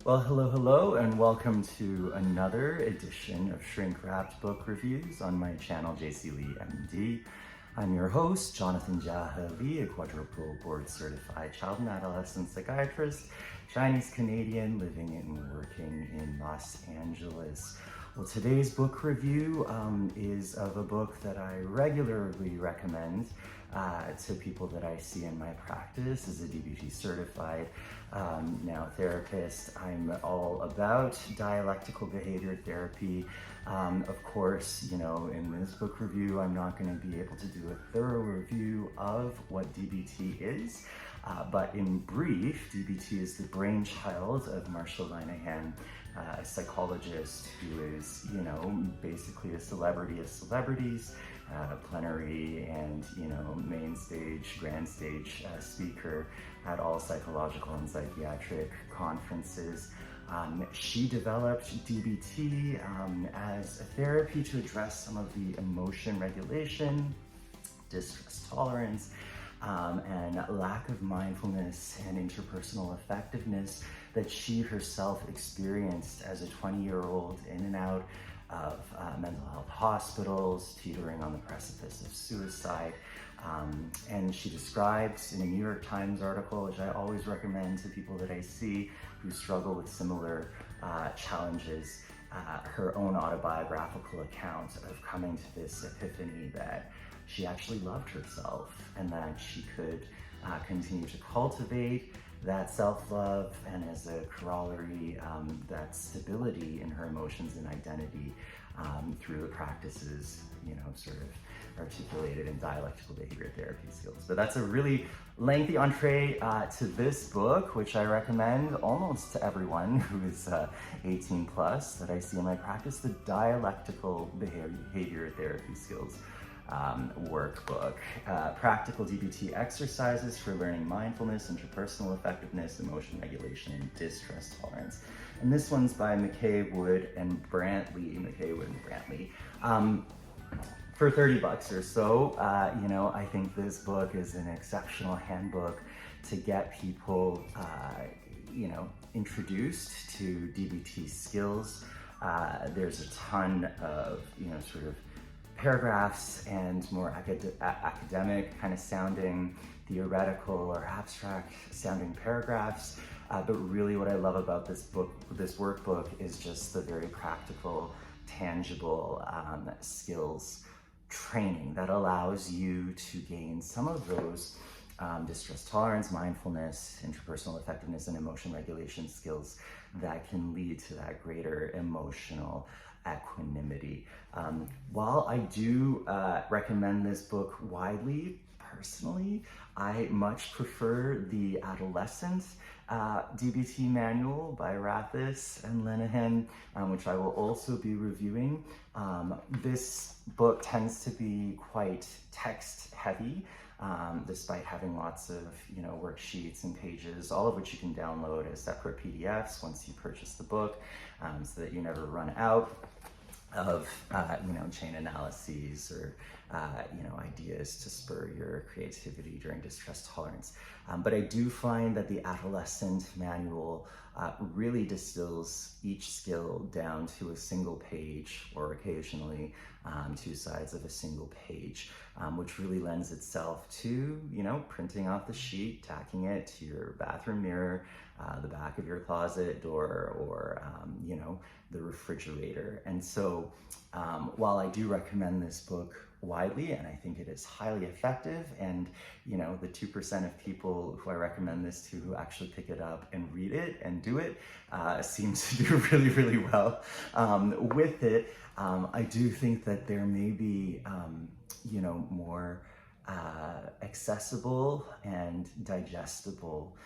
Well, hello, and welcome to another edition of Shrink Wrapped Book Reviews on my channel, JC Lee MD. I'm your host, Jonathan Jaha Lee, a quadruple board certified child and adolescent psychiatrist, Chinese Canadian, living and working in Los Angeles. Well, today's book review is of a book that I regularly recommend to people that I see in my practice as a DBT certified now therapist. I'm all about dialectical behavior therapy. Of course, you know, in this book review, I'm not going to be able to do a thorough review of what DBT is. But in brief, DBT is the brainchild of Marsha Linehan, a psychologist who is, you know, basically a celebrity of celebrities, plenary and, you know, main stage, grand stage speaker at all psychological and psychiatric conferences. She developed DBT as a therapy to address some of the emotion regulation, distress tolerance, and lack of mindfulness and interpersonal effectiveness that she herself experienced as a 20-year-old in and out of mental health hospitals, teetering on the precipice of suicide. And she describes in a New York Times article, which I always recommend to people that I see who struggle with similar challenges, her own autobiographical account of coming to this epiphany that she actually loved herself and that she could continue to cultivate that self-love and, as a corollary, that stability in her emotions and identity through the practices, you know, sort of articulated in dialectical behavior therapy skills. But that's a really lengthy entree to this book, which I recommend almost to everyone who is 18 plus that I see in my practice, the Dialectical Behavior Therapy Skills Workbook. Practical DBT exercises for learning mindfulness, interpersonal effectiveness, emotion regulation, and distress tolerance. And this one's by McKay, Wood, and Brantley. For $30 or so. You know, I think this book is an exceptional handbook to get people, you know, introduced to DBT skills. There's a ton of, you know, sort of paragraphs and more academic kind of sounding, theoretical or abstract sounding paragraphs. But really what I love about this book, this workbook, is just the very practical, tangible skills training that allows you to gain some of those distress tolerance, mindfulness, interpersonal effectiveness, and emotion regulation skills that can lead to that greater emotional equanimity. While I do recommend this book widely, personally, I much prefer the adolescent DBT manual by Rathis and Linehan, which I will also be reviewing. This book tends to be quite text heavy, despite having lots of, you know, worksheets and pages, all of which you can download as separate PDFs once you purchase the book, so that you never run out of you know, chain analyses or you know, ideas to spur your creativity during distress tolerance. But I do find that the adolescent manual really distills each skill down to a single page, or occasionally 2 sides of a single page, which really lends itself to, you know, printing off the sheet, tacking it to your bathroom mirror, the back of your closet door, or you know, the refrigerator. And so while I do recommend this book widely, and I think it is highly effective, and, you know, the 2% of people who I recommend this to who actually pick it up and read it and do it seem to do really, really well with it. I do think that there may be, you know, more accessible and digestible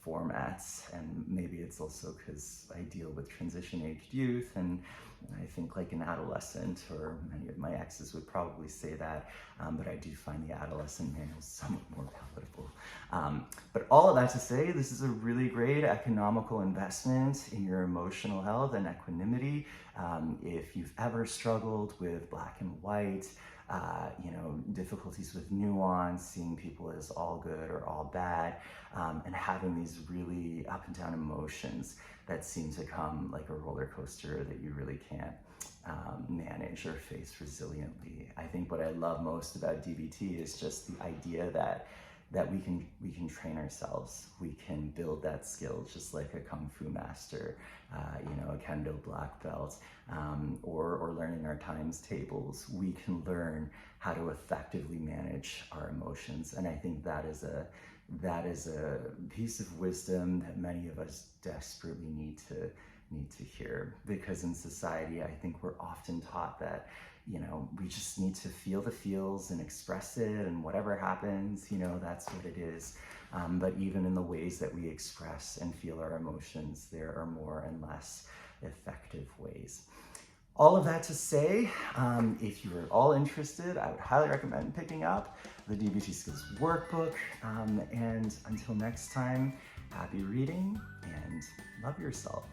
formats, and maybe it's also because I deal with transition-aged youth, and I think like an adolescent, or many of my exes would probably say that, but I do find the adolescent manual somewhat more palatable. But all of that to say, this is a really great economical investment in your emotional health and equanimity. If you've ever struggled with black and white, difficulties with nuance, seeing people as all good or all bad, and having these really up and down emotions that seem to come like a roller coaster that you really can't manage or face resiliently. I think what I love most about DBT is just the idea that we can train ourselves. We can build that skill just like a kung fu master, a kendo black belt, or learning our times tables. We can learn how to effectively manage our emotions, and I think that is a piece of wisdom that many of us desperately need to hear, because in society I think we're often taught that we just need to feel the feels and express it, and whatever happens, that's what it is. But even in the ways that we express and feel our emotions, there are more and less effective ways. All of that to say, if you are all interested, I would highly recommend picking up the DBT Skills Workbook. And until next time, happy reading and love yourself.